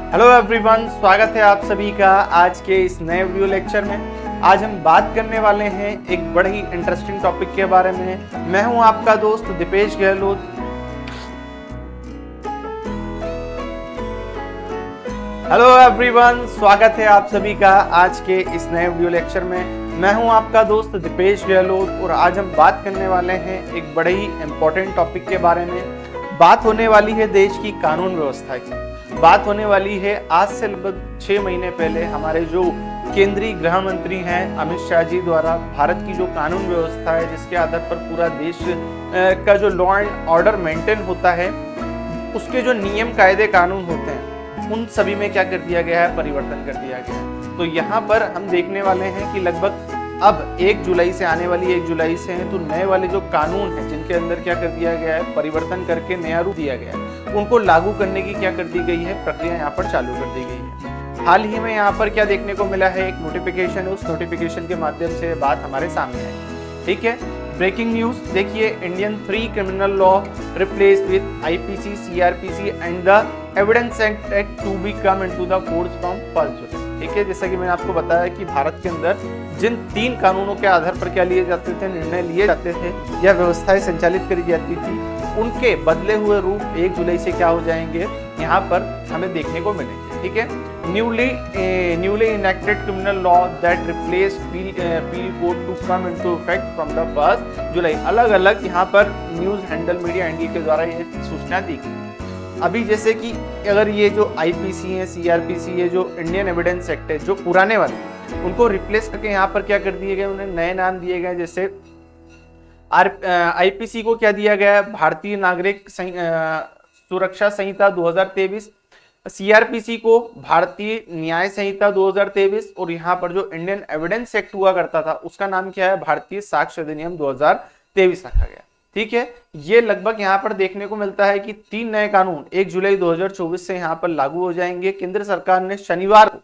Hello everyone, स्वागत है आप सभी का आज के इस नए वीडियो लेक्चर में। आज हम बात करने वाले हैं एक बड़े ही इंटरेस्टिंग टॉपिक के बारे में। मैं हूं आपका दोस्त दीपेश गहलोत। हेलो एवरीवन, स्वागत है आप सभी का आज के इस नए वीडियो लेक्चर में। मैं हूं आपका दोस्त दीपेश गहलोत और आज हम बात करने वाले हैं एक बड़े ही इंपॉर्टेंट टॉपिक के बारे में। बात होने वाली है देश की कानून व्यवस्था की। बात होने वाली है आज से लगभग 6 महीने पहले हमारे जो केंद्रीय गृह मंत्री हैं अमित शाह जी द्वारा भारत की जो कानून व्यवस्था है, जिसके आधार पर पूरा देश का जो लॉ एंड ऑर्डर मेंटेन होता है, उसके जो नियम कायदे कानून होते हैं, उन सभी में क्या कर दिया गया है, परिवर्तन कर दिया गया है। तो यहाँ पर हम देखने वाले हैं कि लगभग अब 1 जुलाई से आने वाली 1 जुलाई से हैं, तो नए वाले जो कानून हैं जिनके अंदर क्या कर दिया गया है, परिवर्तन करके नया रूप दिया गया है, उनको लागू करने की क्या कर दी गई है, प्रक्रिया यहाँ पर चालू कर दी गई है। हाल ही में यहाँ पर क्या देखने को मिला है, एक नोटिफिकेशन है, उस नोटिफिकेशन के माध्यम से बात हमारे सामने आई। ठीक है, ब्रेकिंग न्यूज देखिए, Indian 3 criminal law replace with IPC, CrPC and the evidence act to be come into the force from 1 July. ठीक है, जैसा कि मैंने आपको बताया कि भारत के अंदर जिन 3 कानूनों के आधार पर क्या लिए जाते थे, निर्णय लिए जाते थे या व्यवस्थाएं संचालित करी जाती थी, उनके बदले हुए रूप 1 जुलाई से क्या हो जाएंगे, यहाँ पर हमें देखने को मिलेंगे। ठीक है, newly enacted criminal law that replaced penal code to come into effect from the 1 July. अलग अलग यहाँ पर न्यूज हैंडल, मीडिया हैंडल के द्वारा ये सूचना दी गई। अभी जैसे कि अगर ये जो आईपीसी है, सीआरपीसी है, जो इंडियन एविडेंस एक्ट है, जो पुराने वाले, उनको रिप्लेस करके यहाँ पर क्या कर दिए गए, उन्हें नए नाम दिए गए। जैसे आईपीसी को क्या दिया गया, भारतीय नागरिक सुरक्षा संहिता 2023, सीआरपीसी को भारतीय न्याय संहिता 2023, और यहाँ पर जो इंडियन एविडेंस एक्ट हुआ करता था उसका नाम क्या है, भारतीय साक्ष्य अधिनियम 2023 रखा गया। ठीक है, ये लगभग यहाँ पर देखने को मिलता है कि 3 नए कानून 1 जुलाई 2024 से यहाँ पर लागू हो जाएंगे। केंद्र सरकार ने शनिवार को,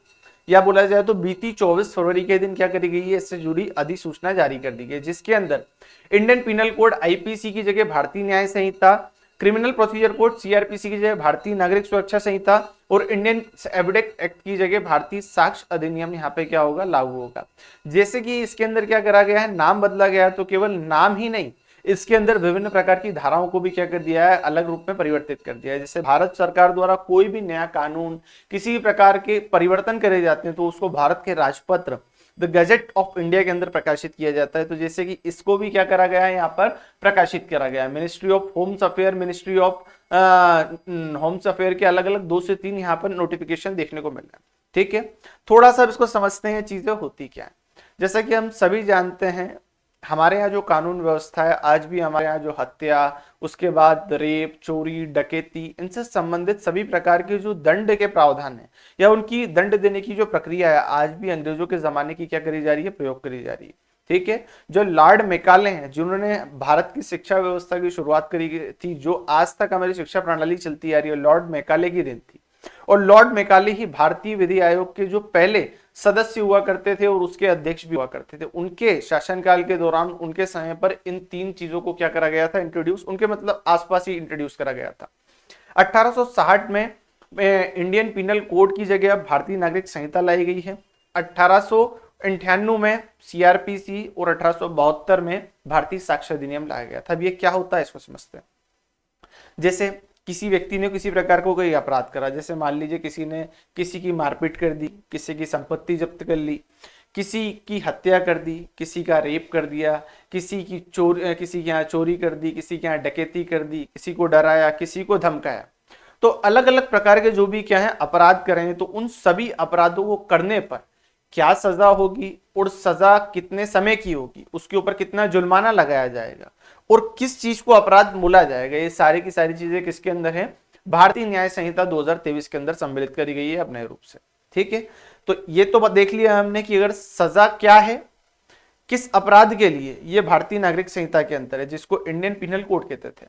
या बोला जाए तो बीती 24 फरवरी के दिन क्या करी गई है, इससे जुड़ी अधिसूचना जारी कर दी गई, जिसके अंदर इंडियन पिनल कोड आईपीसी की जगह भारतीय न्याय संहिता, क्रिमिनल प्रोसीजर कोड सीआरपीसी की जगह भारतीय नागरिक सुरक्षा संहिता और इंडियन एविडेंस एक्ट की जगह भारतीय साक्ष्य अधिनियम यहाँ पे क्या होगा, लागू होगा। जैसे कि इसके अंदर क्या करा गया है, नाम बदला गया है, तो केवल नाम ही नहीं, इसके अंदर विभिन्न प्रकार की धाराओं को भी क्या कर दिया है, अलग रूप में परिवर्तित कर दिया है। जैसे भारत सरकार द्वारा कोई भी नया कानून, किसी भी प्रकार के परिवर्तन करे जाते हैं तो उसको भारत के राजपत्र द गजेट ऑफ इंडिया के अंदर प्रकाशित किया जाता है। तो जैसे कि इसको भी क्या करा गया है, यहाँ पर प्रकाशित करा गया है। Ministry of homes affair, ministry of homes affair के अलग अलग 2 से 3 यहाँ पर नोटिफिकेशन देखने को मिल रहा है। ठीक है, थोड़ा सा इसको समझते हैं चीजें होती क्या है। जैसा कि हम सभी जानते हैं, हमारे यहाँ जो कानून व्यवस्था है, आज भी हमारे यहाँ जो हत्या, उसके बाद रेप, चोरी, डकैती, इनसे संबंधित सभी प्रकार के जो दंड के प्रावधान है या उनकी दंड देने की जो प्रक्रिया है, आज भी अंग्रेजों के जमाने की क्या करी जा रही है, प्रयोग करी जा रही है। ठीक है, जो लॉर्ड मैकाले हैं, जिन्होंने भारत की शिक्षा व्यवस्था की शुरुआत करी थी, जो आज तक हमारी शिक्षा प्रणाली चलती आ रही है, लॉर्ड मैकाले की देन थी। और लॉर्ड मैकाले ही भारतीय विधि आयोग के जो पहले सदस्य हुआ करते थे और उसके अध्यक्ष भी हुआ करते थे। उनके शासनकाल के दौरान, उनके समय पर इन 3 चीजों को क्या करा गया था, इंट्रोड्यूस, उनके मतलब आसपास ही इंट्रोड्यूस करा गया था। 1860 में इंडियन पिनल कोड की जगह भारतीय नागरिक संहिता लाई गई है। 1898 में सीआरपीसी और 1872 में भारतीय साक्ष्य अधिनियम लाया गया था। अब ये क्या होता है, इसको समझते हैं। जैसे किसी व्यक्ति ने किसी प्रकार को कोई अपराध करा, जैसे मान लीजिए किसी ने किसी की मारपीट कर दी, किसी की संपत्ति जब्त कर ली, किसी की हत्या कर दी, किसी का रेप कर दिया, किसी के यहाँ चोरी कर दी, किसी के यहाँ डकैती कर दी, किसी को डराया, किसी को धमकाया। तो अलग अलग प्रकार के जो भी क्या है अपराध करें, तो उन सभी अपराधों को करने पर क्या सजा होगी और सजा कितने समय की होगी, उसके ऊपर कितना जुर्माना लगाया जाएगा और किस चीज को अपराध बोला जाएगा, ये सारी की सारी चीजें किसके अंदर है, भारतीय न्याय संहिता 2023 के अंदर सम्मिलित करी गई है अपने रूप से। ठीक है, तो ये तो देख लिया हमने कि अगर सजा क्या है, किस अपराध के लिए, ये भारतीय नागरिक संहिता के अंतर है, जिसको इंडियन पिनल कोड कहते थे।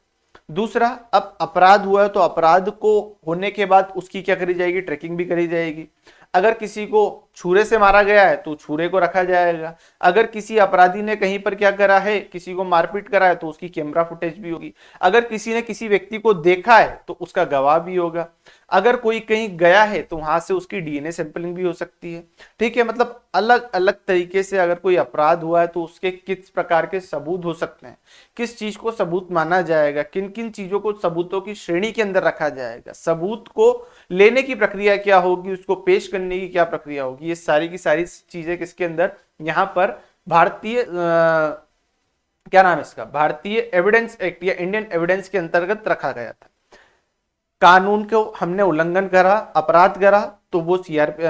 दूसरा, अब अपराध हुआ है तो अपराध को होने के बाद उसकी क्या करी जाएगी, ट्रैकिंग भी करी जाएगी। अगर किसी को छुरे से मारा गया है तो छुरे को रखा जाएगा, अगर किसी अपराधी ने कहीं पर क्या करा है, किसी को मारपीट करा है तो उसकी कैमरा फुटेज भी होगी, अगर किसी ने किसी व्यक्ति को देखा है तो उसका गवाह भी होगा, अगर कोई कहीं गया है तो वहां से उसकी डीएनए सैंपलिंग भी हो सकती है। ठीक है, मतलब अलग अलग तरीके से अगर कोई अपराध हुआ है तो उसके किस प्रकार के सबूत हो सकते हैं, किस चीज को सबूत माना जाएगा, किन किन चीजों को सबूतों की श्रेणी के अंदर रखा जाएगा, सबूत को लेने की प्रक्रिया क्या होगी, उसको पेश करने की क्या प्रक्रिया होगी, ये सारी की सारी चीजें किसके अंदर, यहाँ पर भारतीय क्या नाम है इसका, भारतीय एविडेंस एक्ट या इंडियन एविडेंस के अंतर्गत रखा गया था। कानून को हमने उल्लंघन करा, अपराध करा, तो वो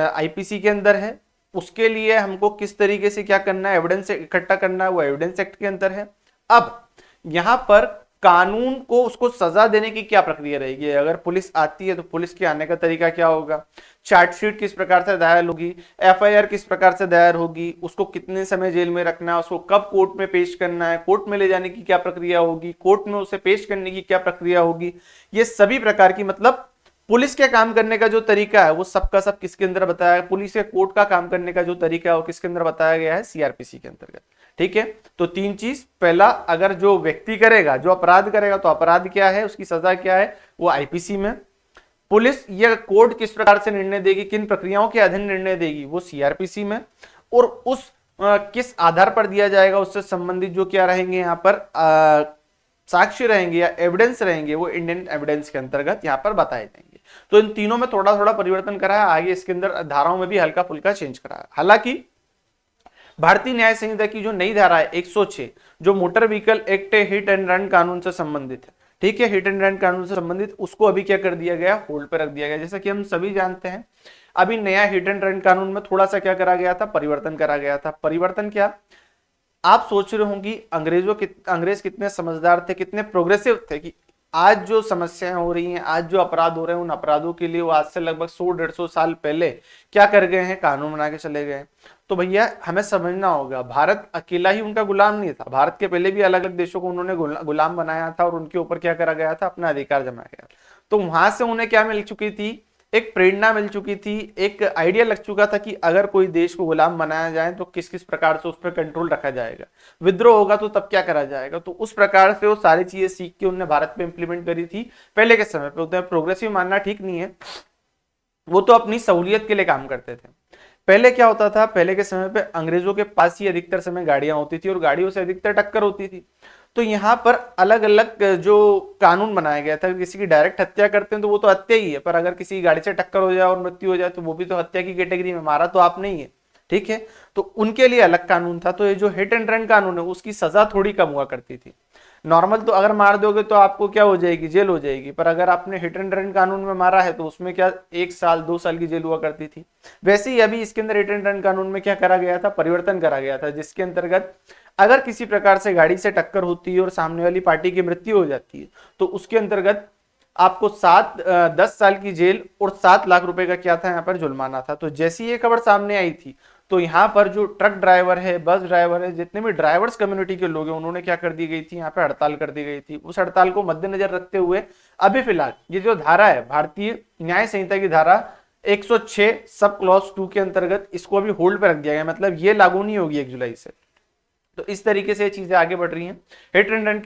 आईपीसी के अंदर है, उसके लिए हमको किस तरीके से क्या करना है, एविडेंस इकट्ठा करना है, वो एविडेंस एक्ट के अंदर है। अब यहां पर कानून को उसको सजा देने की क्या प्रक्रिया रहेगी, अगर पुलिस आती है तो पुलिस के आने का तरीका क्या होगा, चार्जशीट किस प्रकार से दायर होगी, एफआईआर किस प्रकार से दायर होगी, उसको कितने समय जेल में रखना है, उसको कब कोर्ट में पेश करना है, कोर्ट में ले जाने की क्या प्रक्रिया होगी, कोर्ट में उसे पेश करने की क्या प्रक्रिया होगी, ये सभी प्रकार की मतलब पुलिस के काम करने का जो तरीका है वो सबका सब किसके अंदर बताया है, पुलिस के कोर्ट का काम करने का जो तरीका है वो किसके अंदर बताया गया है, सीआरपीसी के अंतर्गत। ठीक है, तो तीन चीज, पहला अगर जो व्यक्ति करेगा, जो अपराध करेगा तो अपराध क्या है, उसकी सजा क्या है, वो आईपीसी में, पुलिस या कोर्ट किस प्रकार से निर्णय देगी, किन प्रक्रियाओं के अधीन निर्णय देगी, वो सीआरपीसी में, और उस किस आधार पर दिया जाएगा उससे संबंधित जो क्या रहेंगे यहाँ पर साक्ष्य रहेंगे या एविडेंस रहेंगे, वो इंडियन एविडेंस के अंतर्गत यहाँ पर बताए जाएंगे। तो इन तीनों में थोड़ा थोड़ा परिवर्तन करा है, आगे इसके अंदर धाराओं में भी हल्का फुल्का चेंज करा है। हालांकि भारतीय न्याय संहिता की जो नई धारा है 106, जो motor vehicle act hit and run कानून से संबंधित है, ठीक है, हिट एंड रन कानून से संबंधित, उसको अभी क्या कर दिया गया, होल्ड पर रख दिया गया। जैसा कि हम सभी जानते हैं, अभी नया हिट एंड रन कानून में थोड़ा सा क्या करा गया था, परिवर्तन करा गया था। परिवर्तन क्या, आप सोच रहे होंगे अंग्रेज कितने समझदार थे, कितने प्रोग्रेसिव थे कि आज जो समस्याएं हो रही हैं, आज जो अपराध हो रहे हैं, उन अपराधों के लिए वो आज से लगभग 100-150 साल पहले क्या कर गए हैं, कानून बना के चले गए। तो भैया हमें समझना होगा, भारत अकेला ही उनका गुलाम नहीं था, भारत के पहले भी अलग अलग देशों को उन्होंने गुलाम बनाया था और उनके ऊपर क्या करा गया था, अपना अधिकार जमाया गया। तो वहां से उन्हें क्या मिल चुकी थी, एक प्रेरणा मिल चुकी थी, एक आइडिया लग चुका था कि अगर कोई देश को गुलाम बनाया जाए तो किस किस प्रकार से उस पर कंट्रोल रखा जाएगा, विद्रोह होगा तो तब क्या करा जाएगा। तो उस प्रकार से वो सारी चीजें सीख के उन्होंने भारत पे इंप्लीमेंट करी थी पहले के समय पे। उतना प्रोग्रेसिव मानना ठीक नहीं है, वो तो अपनी सहूलियत के लिए काम करते थे। पहले क्या होता था, पहले के समय पे अंग्रेजों के पास ही अधिकतर समय गाड़ियां होती थी और गाड़ियों से अधिकतर टक्कर होती थी। तो यहाँ पर अलग अलग जो कानून बनाया गया था, किसी की डायरेक्ट हत्या करते हैं तो वो तो हत्या ही है, पर अगर किसी गाड़ी से टक्कर हो जाए और मृत्यु हो जाए तो वो भी तो हत्या की कैटेगरी में, मारा तो आप नहीं है। ठीक है, तो उनके लिए अलग कानून था। तो ये जो हिट एंड रन कानून है उसकी सजा थोड़ी कम हुआ करती थी। नॉर्मल तो अगर मार दोगे तो आपको क्या हो जाएगी, जेल हो जाएगी, पर अगर आपने हिट एंड रन कानून में मारा है तो उसमें क्या 1 साल 2 साल की जेल हुआ करती थी। वैसे ही अभी इसके अंदर हिट एंड रन कानून में क्या करा गया था, परिवर्तन करा गया था, जिसके अंतर्गत अगर किसी प्रकार से गाड़ी से टक्कर होती है और सामने वाली पार्टी की मृत्यु हो जाती है तो उसके अंतर्गत आपको 10 साल की जेल और 7 लाख रुपए का क्या था, यहाँ पर जुर्माना था। तो जैसी ये खबर सामने आई थी तो यहाँ पर जो ट्रक ड्राइवर है, बस ड्राइवर है, जितने भी ड्राइवर्स कम्युनिटी के लोग हैं, उन्होंने क्या कर दी गई थी, यहाँ पे हड़ताल कर दी गई थी। उस हड़ताल को मद्देनजर रखते हुए अभी फिलहाल ये जो धारा है, भारतीय न्याय संहिता की धारा 106 सब क्लॉज 2 के अंतर्गत, इसको अभी होल्ड पे रख दिया गया, मतलब ये लागू नहीं होगी 1 जुलाई से। तो इस तरीके से चीजें आगे बढ़ रही हैं। हिट एंड रन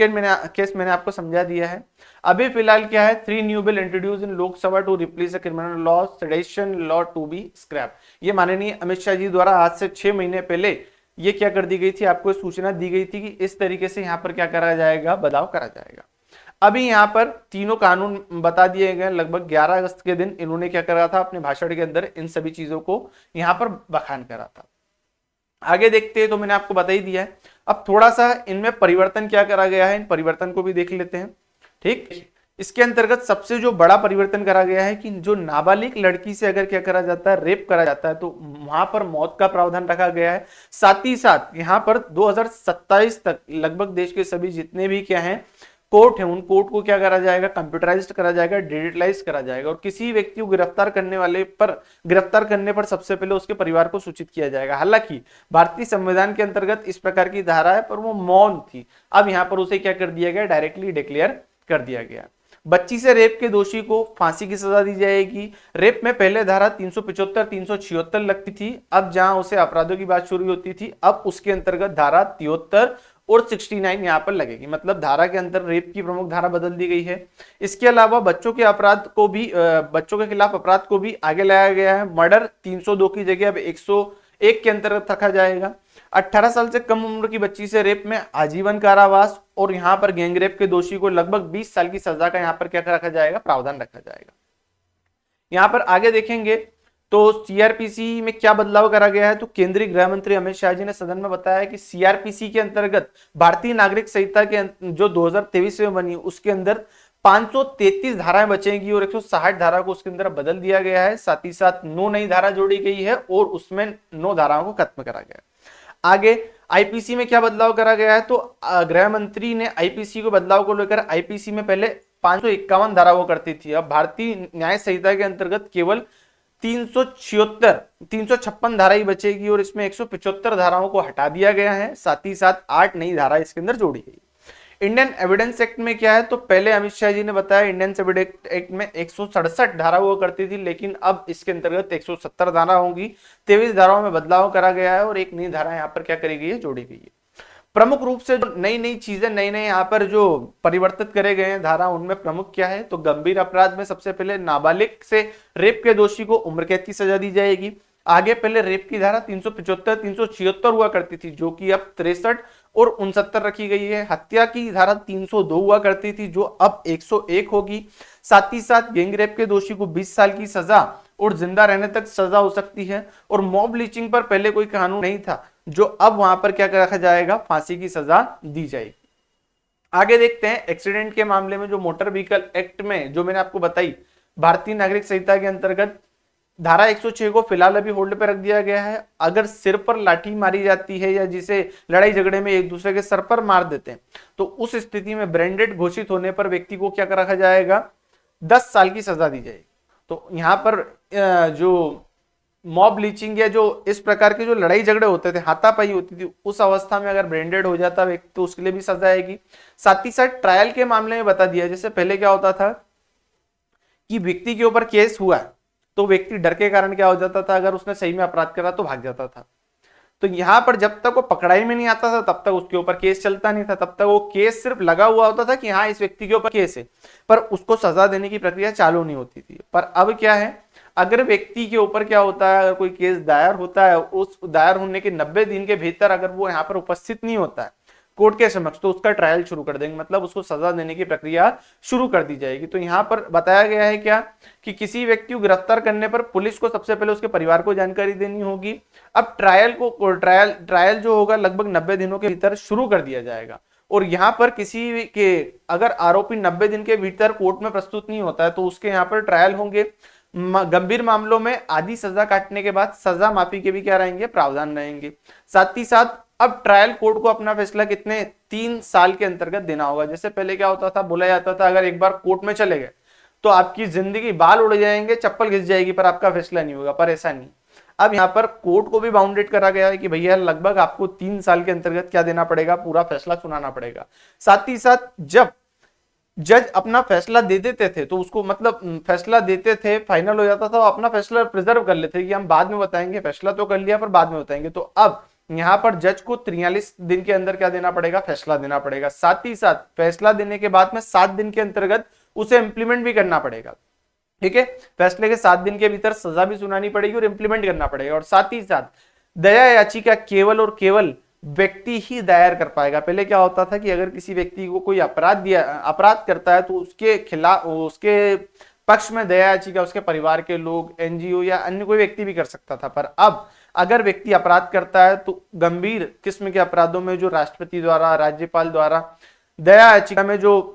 केस मैंने आपको समझा दिया है। अभी फिलहाल क्या है, 3 new bill introduce in Lok Sabha to replace the criminal law, sedition law to be scrap. ये माननीय अमित शाह जी द्वारा आज से 6 महीने पहले ये क्या कर दी गई थी, आपको सूचना दी गई थी कि इस तरीके से यहाँ पर क्या करा जाएगा, बदलाव करा जाएगा। अभी यहाँ पर तीनों कानून बता दिए गए। लगभग 11 अगस्त के दिन इन्होंने क्या करा था, अपने भाषण के अंदर इन सभी चीजों को यहाँ पर बखान करा था। आगे देखते हैं तो मैंने आपको बता ही दिया है। अब थोड़ा सा इनमें परिवर्तन क्या करा गया है, इन परिवर्तन को भी देख लेते हैं। ठीक, इसके अंतर्गत सबसे जो बड़ा परिवर्तन करा गया है कि जो नाबालिग लड़की से अगर क्या करा जाता है, रेप करा जाता है, तो वहां पर मौत का प्रावधान रखा गया है। साथ ही साथ यहाँ पर 2027 तक लगभग देश के सभी जितने भी क्या है कोर्ट है, उन कोर्ट को क्या करा जाएगा, कंप्यूटराइज्ड करा जाएगा, डिजिटलाइज करा जाएगा। और किसी व्यक्ति को गिरफ्तार करने पर सबसे पहले उसके परिवार को सूचित किया जाएगा। हालांकि भारतीय संविधान के अंतर्गत इस प्रकार की धारा है, पर वो मौन थी। अब यहाँ पर उसे क्या कर दिया गया, डायरेक्टली डिक्लेयर कर दिया गया। बच्ची से रेप के दोषी को फांसी की सजा दी जाएगी। रेप में पहले धारा 375 376 लगती थी, अब जहां उसे अपराधों की बात शुरू होती थी, अब उसके अंतर्गत धारा 73 और 69 यहाँ पर लगेगी। मतलब धारा के अंदर रेप की प्रमुख धारा बदल दी गई है। इसके अलावा बच्चों के अपराध को भी बच्चों के खिलाफ अपराध को भी आगे लाया गया है। मर्डर 302 की जगह अब 101 के अंतर्गत रखा जाएगा। 18 साल से कम उम्र की बच्ची से रेप में आजीवन कारावास, और यहाँ पर गैंगरेप के दोषी को लगभग 20 साल की सजा का यहाँ पर क्या रखा जाएगा, प्रावधान रखा जाएगा। यहाँ पर आगे देखेंगे तो सीआरपीसी में क्या बदलाव करा गया है, तो केंद्रीय गृह मंत्री अमित शाह जी ने सदन में बताया कि सीआरपीसी के अंतर्गत भारतीय नागरिक संहिता के जो 2023 में बनी उसके अंदर 533 धाराएं बचेंगी और 160 धारा को उसके अंदर बदल दिया गया है। साथ ही साथ 9 नई धारा जोड़ी गई है और उसमें 9 धाराओं को खत्म करा गया है। आगे आईपीसी में क्या बदलाव करा गया है, तो गृह मंत्री ने आईपीसी को बदलाव को लेकर, आईपीसी में पहले 551 धारा हुआ करती थी, अब भारतीय न्याय संहिता के अंतर्गत केवल 356 धारा ही बचेगी और इसमें 175 धाराओं को हटा दिया गया है। साथ ही साथ 8 नई धारा इसके अंदर जोड़ी गई। इंडियन एविडेंस एक्ट में क्या है, तो पहले अमित शाह जी ने बताया इंडियन एविडेंस एक्ट में 167 धारा हुआ करती थी, लेकिन अब इसके अंतर्गत 170 धारा होंगी। 23 धाराओं में बदलाव करा गया है और एक नई धारा यहाँ पर क्या करी गई है, जोड़ी गई है। प्रमुख रूप से जो नई नई चीजें, नई नई यहाँ पर जो परिवर्तित करे गए हैं धारा, उनमें प्रमुख क्या है, तो गंभीर अपराध में सबसे पहले नाबालिग से रेप के दोषी को उम्र कैद की सजा दी जाएगी। आगे पहले रेप की धारा 375 376 हुआ करती थी, जो कि अब 63 और 69 रखी गई है। हत्या की धारा 302 हुआ करती थी, जो अब 101 होगी। साथ ही साथ गैंगरेप के दोषी को 20 साल की सजा और जिंदा रहने तक सजा हो सकती है। और मॉब लिंचिंग पर पहले कोई कानून नहीं था, जो अब वहां पर क्या रखा जाएगा, फांसी की सजा दी जाएगी। आगे देखते हैं एक्सीडेंट के मामले में जो मोटर व्हीकल एक्ट में जो मैंने आपको बताई, भारतीय नागरिक संहिता के अंतर्गत धारा 106 को फिलहाल अभी होल्ड पे रख दिया गया है। अगर सिर पर लाठी मारी जाती है या जिसे लड़ाई झगड़े में एक दूसरे के सर पर मार देते हैं, तो उस स्थिति में ब्रांडेड घोषित होने पर व्यक्ति को क्या रखा जाएगा, 10 साल की सजा दी जाएगी। तो यहाँ पर जो मॉब लीचिंग या जो इस प्रकार के जो लड़ाई झगड़े होते थे, हाथापाई होती थी, उस अवस्था में अगर ब्रांडेड हो जाता व्यक्ति तो उसके लिए भी सजा आएगी। साथ ही साथ ट्रायल के मामले में बता दिया, जैसे पहले क्या होता था कि व्यक्ति के ऊपर केस हुआ तो व्यक्ति डर के कारण क्या हो जाता था, अगर उसने सही में अपराध करा तो भाग जाता था। तो यहां पर जब तक वो पकड़ाई में नहीं आता था तब तक उसके ऊपर केस चलता नहीं था, तब तक वो केस सिर्फ लगा हुआ होता था कि हाँ इस व्यक्ति के ऊपर केस है, पर उसको सजा देने की प्रक्रिया चालू नहीं होती थी। पर अब क्या है, अगर व्यक्ति के ऊपर क्या होता है, अगर कोई केस दायर होता है, उस दायर होने के 90 दिन के भीतर अगर वो यहाँ पर उपस्थित नहीं होता है कोर्ट के समक्ष, तो उसका ट्रायल शुरू कर देंगे, मतलब उसको सजा देने की प्रक्रिया शुरू कर दी जाएगी। तो यहाँ पर बताया गया है क्या कि किसी व्यक्ति को गिरफ्तार करने पर पुलिस को सबसे पहले उसके परिवार को जानकारी देनी होगी। अब ट्रायल जो होगा लगभग 90 दिनों के भीतर शुरू कर दिया जाएगा। और यहाँ पर किसी के अगर आरोपी 90 दिन के भीतर कोर्ट में प्रस्तुत नहीं होता है तो उसके यहाँ पर ट्रायल होंगे। गंभीर मामलों में आधी सजा काटने के बाद सजा माफी के भी क्या रहेंगे, प्रावधान रहेंगे। साथ ही साथ अब ट्रायल कोर्ट को अपना फैसला कितने 3 साल के अंतर्गत देना होगा। जैसे पहले क्या होता था, बोला जाता था अगर एक बार कोर्ट में चले गए तो आपकी जिंदगी, बाल उड़ जाएंगे, चप्पल घिस जाएगी, पर आपका फैसला नहीं होगा। पर ऐसा नहीं, अब यहाँ पर कोर्ट को भी बाउंडेड करा गया है कि भैया लगभग आपको 3 साल के अंतर्गत क्या देना पड़ेगा, पूरा फैसला सुनाना पड़ेगा। साथ ही साथ जब जज अपना फैसला दे देते थे तो उसको मतलब फैसला देते थे, फाइनल हो जाता था, अपना फैसला प्रिजर्व कर लेते कि हम बाद में बताएंगे, फैसला तो कर लिया पर बाद में बताएंगे। तो अब यहाँ पर जज को 43 दिन के अंदर क्या देना पड़ेगा, फैसला देना पड़ेगा। साथ ही साथ फैसला देने के बाद में 7 दिन के अंतर्गत उसे इंप्लीमेंट भी करना पड़ेगा। ठीक है, फैसले के 7 दिन के भीतर सजा भी सुनानी पड़ेगी और इंप्लीमेंट करना पड़ेगा। और साथ ही साथ दया याचिका केवल और केवल व्यक्ति ही दायर कर पाएगा। पहले क्या होता था कि अगर किसी व्यक्ति को कोई अपराध करता है तो उसके खिलाफ, उसके पक्ष में दया याचिका उसके परिवार के लोग, एनजीओ या अन्य कोई व्यक्ति भी कर सकता था। पर अब अगर व्यक्ति अपराध करता है तो गंभीर किस्म के अपराधों में जो राष्ट्रपति द्वारा, राज्यपाल द्वारा दया याचिका में जो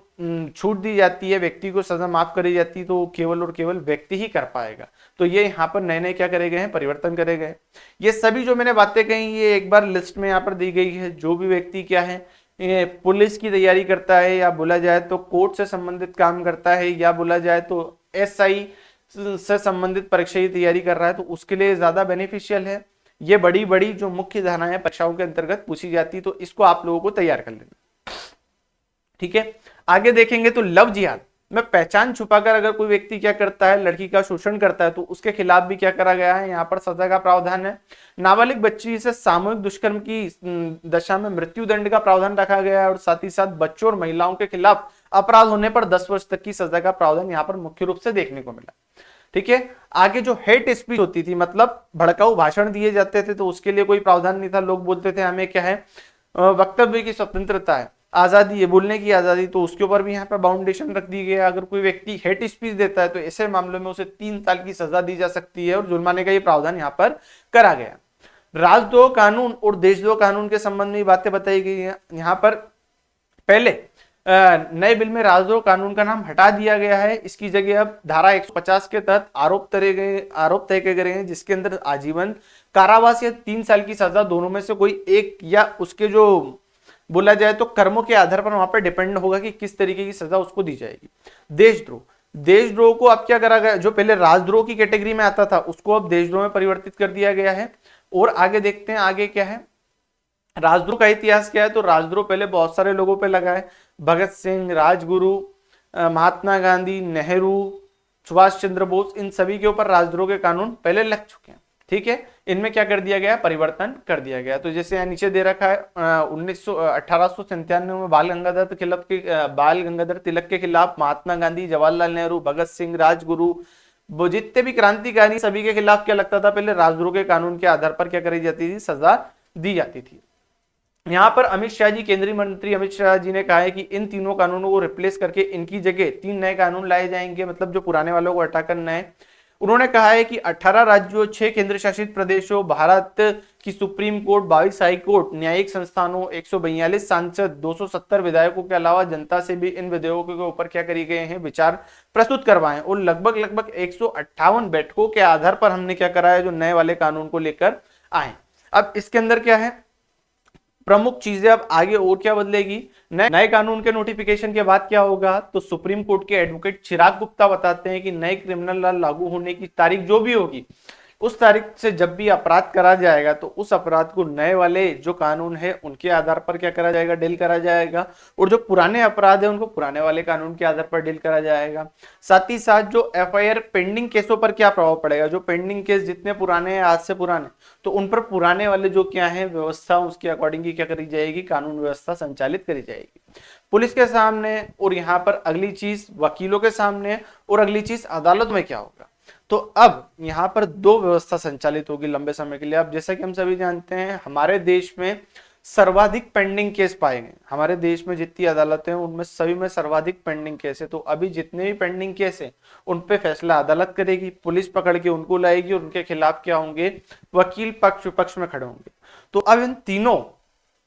छूट दी जाती है, व्यक्ति को सजा माफ करी जाती है, तो केवल और केवल व्यक्ति ही कर पाएगा। तो ये यहाँ पर नए नए क्या करे गए हैं, परिवर्तन करे गए। ये सभी जो मैंने बातें कही ये एक बार लिस्ट में यहाँ पर दी गई है। जो भी व्यक्ति क्या है, पुलिस की तैयारी करता है, या बोला जाए तो कोर्ट से संबंधित काम करता है, या बोला जाए तो एसआई से संबंधित परीक्षा की तैयारी कर रहा है, तो उसके लिए ज्यादा बेनिफिशियल है। ये बड़ी बड़ी जो मुख्य धाराएं परीक्षाओं के अंतर्गत पूछी जाती, तो इसको आप लोगों को तैयार कर लेना। ठीक है, आगे देखेंगे तो लव जिहाद। में पहचान छुपाकर अगर कोई व्यक्ति क्या करता है, लड़की का शोषण करता है, तो उसके खिलाफ भी क्या करा गया है, यहाँ पर सजा का प्रावधान है। नाबालिग बच्ची से सामूहिक दुष्कर्म की दशा में मृत्यु दंड का प्रावधान रखा गया है और साथ ही साथ बच्चों और महिलाओं के खिलाफ अपराध होने पर 10 वर्ष तक की सजा का प्रावधान यहाँ पर मुख्य रूप से देखने को मिला। ठीक है, आगे जो हेट स्पीच होती थी, मतलब भड़काऊ भाषण दिए जाते थे, तो उसके लिए कोई प्रावधान नहीं था। लोग बोलते थे हमें क्या है, वक्तव्य की स्वतंत्रता है, आजादी है, बोलने की आजादी, तो उसके ऊपर भी यहाँ पर बाउंडेशन रख दी गई। अगर कोई व्यक्ति हेट स्पीच देता है तो ऐसे मामलों में उसे 3 साल की सजा दी जा सकती है और जुर्माने का ये प्रावधान यहाँ पर करा गया। राजद्रोह कानून और देशद्रोह कानून के संबंध में बातें बताई गई है। यहाँ पर पहले नए बिल में राजद्रोह कानून का नाम हटा दिया गया है, इसकी जगह अब धारा 150 के तहत आरोप तय किए गए हैं, जिसके अंदर आजीवन कारावास या 3 साल की सजा, दोनों में से कोई एक, या उसके जो बोला जाए तो कर्मों के आधार पर वहां पर डिपेंड होगा कि किस तरीके की सजा उसको दी जाएगी। देशद्रोह को अब क्या करा गया, जो पहले राजद्रोह की कैटेगरी में आता था उसको अब देशद्रोह में परिवर्तित कर दिया गया है। और आगे देखते हैं आगे क्या है, राजद्रोह का इतिहास क्या है। तो राजद्रोह पहले बहुत सारे लोगों पे लगा है, भगत सिंह, राजगुरु, महात्मा गांधी, नेहरू, सुभाष चंद्र बोस, इन सभी के ऊपर राजद्रोह के कानून पहले लग चुके हैं। ठीक है, इनमें क्या कर दिया गया, परिवर्तन कर दिया गया। तो जैसे यहाँ नीचे दे रखा है 1897 में बाल गंगाधर तिलक के खिलाफ महात्मा गांधी, जवाहरलाल नेहरू, भगत सिंह, राजगुरु, वो जितने भी क्रांतिकारी सभी के खिलाफ क्या लगता था, पहले राजद्रोह के कानून के आधार पर क्या करी जाती थी, सजा दी जाती थी। यहाँ पर अमित शाह जी, केंद्रीय मंत्री अमित शाह जी ने कहा है कि इन तीनों कानूनों को रिप्लेस करके इनकी जगह 3 नए कानून लाए जाएंगे, मतलब जो पुराने वालों को हटाकर नए। उन्होंने कहा है कि 18 राज्यों, 6 केंद्र शासित प्रदेशों, भारत की सुप्रीम कोर्ट, 22 हाई कोर्ट, न्यायिक संस्थानों, 142 सांसद, 270 विधायकों के अलावा जनता से भी इन विधेयकों के ऊपर क्या करी गए हैं, विचार प्रस्तुत करवाएं। और लगभग 158 बैठकों के आधार पर हमने क्या करा है, जो नए वाले कानून को लेकर आए। अब इसके अंदर क्या है, प्रमुख चीजें अब आगे और क्या बदलेगी, नए कानून के नोटिफिकेशन के बाद क्या होगा, तो सुप्रीम कोर्ट के एडवोकेट चिराग गुप्ता बताते हैं कि नए क्रिमिनल लॉ लागू होने की तारीख जो भी होगी, उस तारीख से जब भी अपराध करा जाएगा तो उस अपराध को नए वाले जो कानून है उनके आधार पर क्या करा जाएगा, डील करा जाएगा, और जो पुराने अपराध है उनको पुराने वाले कानून के आधार पर डील करा जाएगा। साथ ही साथ जो एफआईआर पेंडिंग केसों पर क्या प्रभाव पड़ेगा, जो पेंडिंग केस जितने पुराने हैं, आज से पुराने, तो उन पर पुराने वाले जो क्या है व्यवस्था, उसके अकॉर्डिंग क्या करी जाएगी, कानून व्यवस्था संचालित करी जाएगी पुलिस के सामने। और यहाँ पर अगली चीज वकीलों के सामने, और अगली चीज अदालत में क्या होगा। तो अब यहाँ पर 2 व्यवस्था संचालित होगी लंबे समय के लिए। अब जैसा कि हम सभी जानते हैं, हमारे देश में सर्वाधिक पेंडिंग केस पाए गए, हमारे देश में जितनी अदालतें हैं उनमें सभी में सर्वाधिक पेंडिंग केस है। तो अभी जितने भी पेंडिंग केस है उन पे फैसला अदालत करेगी, पुलिस पकड़ के उनको लाएगी और उनके खिलाफ क्या होंगे, वकील पक्ष विपक्ष में खड़े होंगे। तो अब इन तीनों,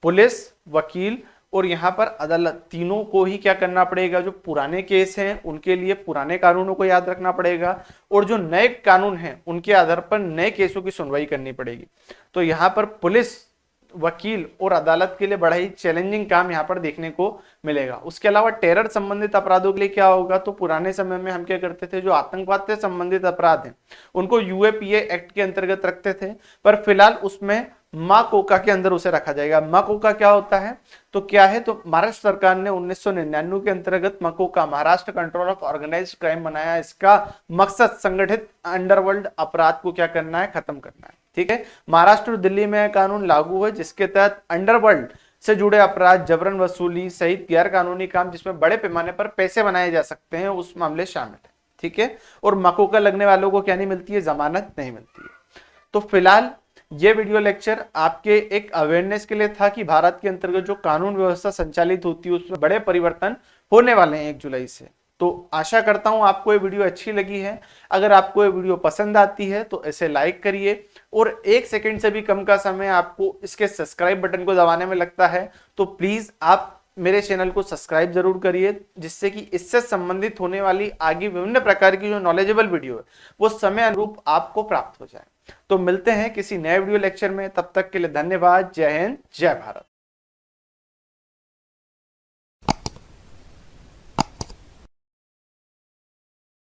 पुलिस, वकील और यहाँ पर अदालत, तीनों को ही क्या करना पड़ेगा, जो पुराने केस हैं उनके लिए पुराने कानूनों को याद रखना पड़ेगा, और जो नए कानून हैं उनके आधार पर नए केसों की सुनवाई करनी पड़ेगी। तो यहाँ पर पुलिस, वकील और अदालत के लिए बड़ा ही चैलेंजिंग काम यहाँ पर देखने को मिलेगा। उसके अलावा टेरर संबंधित अपराधों के लिए क्या होगा, तो पुराने समय में हम क्या करते थे, जो आतंकवाद से संबंधित अपराध हैं उनको यूएपीए एक्ट के अंतर्गत रखते थे, पर फिलहाल उसमें माकोका के अंदर उसे रखा जाएगा। माकोका क्या होता है, तो क्या है, तो महाराष्ट्र सरकार ने 1999 के अंतर्गत MCOCA, Maharashtra control of organised crime बनाया। इसका मकसद संगठित अंडरवर्ल्ड अपराध को क्या करना है, खत्म करना है। ठीक है, महाराष्ट्र और दिल्ली में कानून लागू है जिसके तहत अंडरवर्ल्ड से जुड़े अपराध, जबरन वसूली सहित गैर कानूनी काम जिसमें बड़े पैमाने पर पैसे बनाए जा सकते हैं, उस मामले शामिल है। ठीक है, और मकोका लगने वालों को क्या नहीं मिलती है, जमानत नहीं मिलती है। तो फिलहाल ये वीडियो लेक्चर आपके एक अवेयरनेस के लिए था कि भारत के अंतर्गत जो कानून व्यवस्था संचालित होती है उसमें बड़े परिवर्तन होने वाले हैं 1 जुलाई से। तो आशा करता हूं आपको ये वीडियो अच्छी लगी है। अगर आपको ये वीडियो पसंद आती है तो इसे लाइक करिए, और 1 सेकंड से भी कम का समय आपको इसके सब्सक्राइब बटन को दबाने में लगता है तो प्लीज आप मेरे चैनल को सब्सक्राइब जरूर करिए, जिससे कि इससे संबंधित होने वाली आगे विभिन्न प्रकार की जो नॉलेजेबल वीडियो है वो समय अनुरूप आपको प्राप्त हो जाए। तो मिलते हैं किसी नए वीडियो लेक्चर में, तब तक के लिए धन्यवाद। जय हिंद, जय भारत।